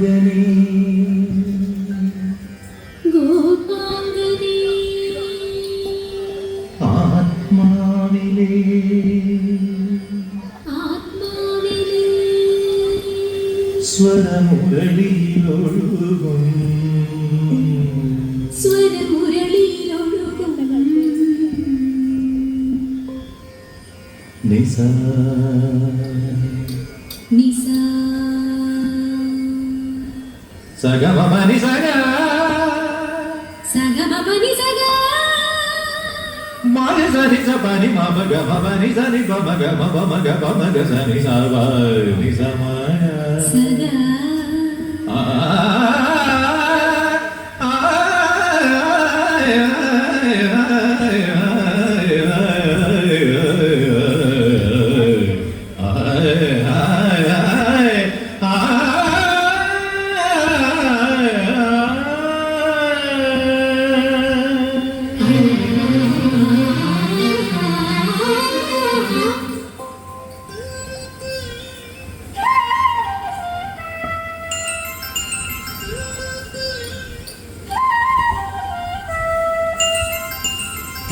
ഗോപാംഗനേ ഗോപാംഗനേ ആത്മാവിലേ സ്വരമുരളിയിലൊഴുകും നിസ നിസ സഗമപനി സഗ സഗമപനി സഗ മഗ സനി സപനി മമ ഗ മപനി സനി പമ ഗ മപ ഗ പമ ഗ സനി സവ നി സമയ സഗ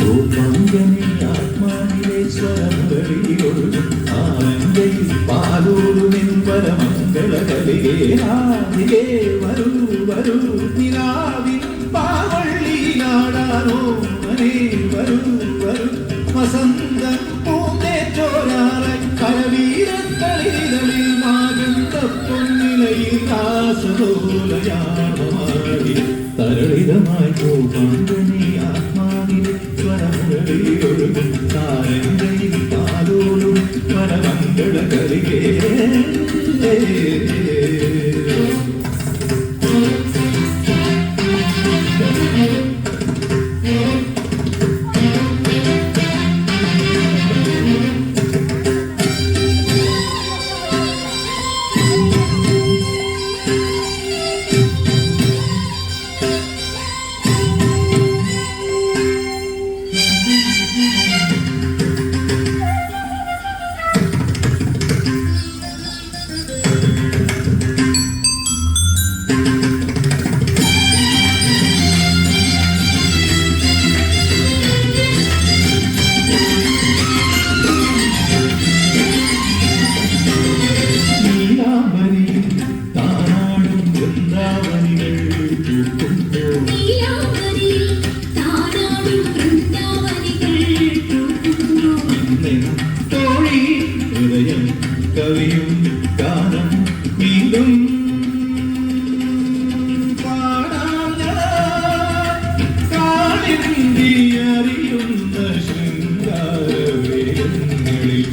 ഗോപാംഗനേ ആത്മാവിലെ സ്വരമുരളിയിലൊഴുകും ആനന്ദയിൽ പാലൂരുമെൻ പരമംഗളകലികേ ആദികേ വരൂ വരൂ നിലാവിൻ പാവള്ളിയിലാടാനോ മനേ വരൂ വരൂ വസന്തം പൂന്തേറ്റോരാറായി കരവീരത്തളികളിൽ മാകണ്ട പൊന്നിലയിൽ കാസതോലയാണമാടി തരളിതമായി ഗോപാംഗനേ ആത്മാവിലെ സ്വരമുരളിയിലൊഴുകും താരങ്കയിൽ പാലോലും പരമംഗളകലികേ കവിയും ഗാനം വീണ്ടും പാടാം കാണിന്തിയറിയുന്ന ശൃംഗാരവേഗങ്ങളിൽ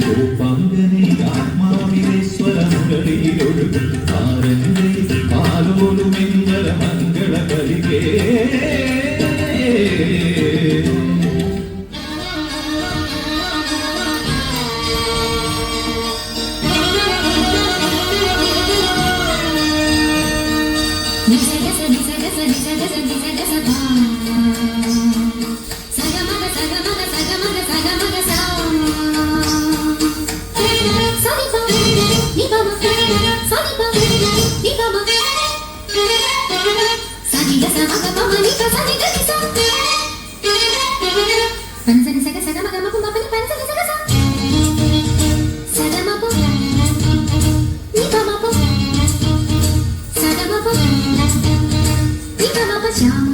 ഗോപാംഗനേ ആത്മാവിലെ സ്വരമുരളിയിലൊഴുകും ആരന്റെ പാലോലുമെങ്കല മംഗളകലികേ Jump.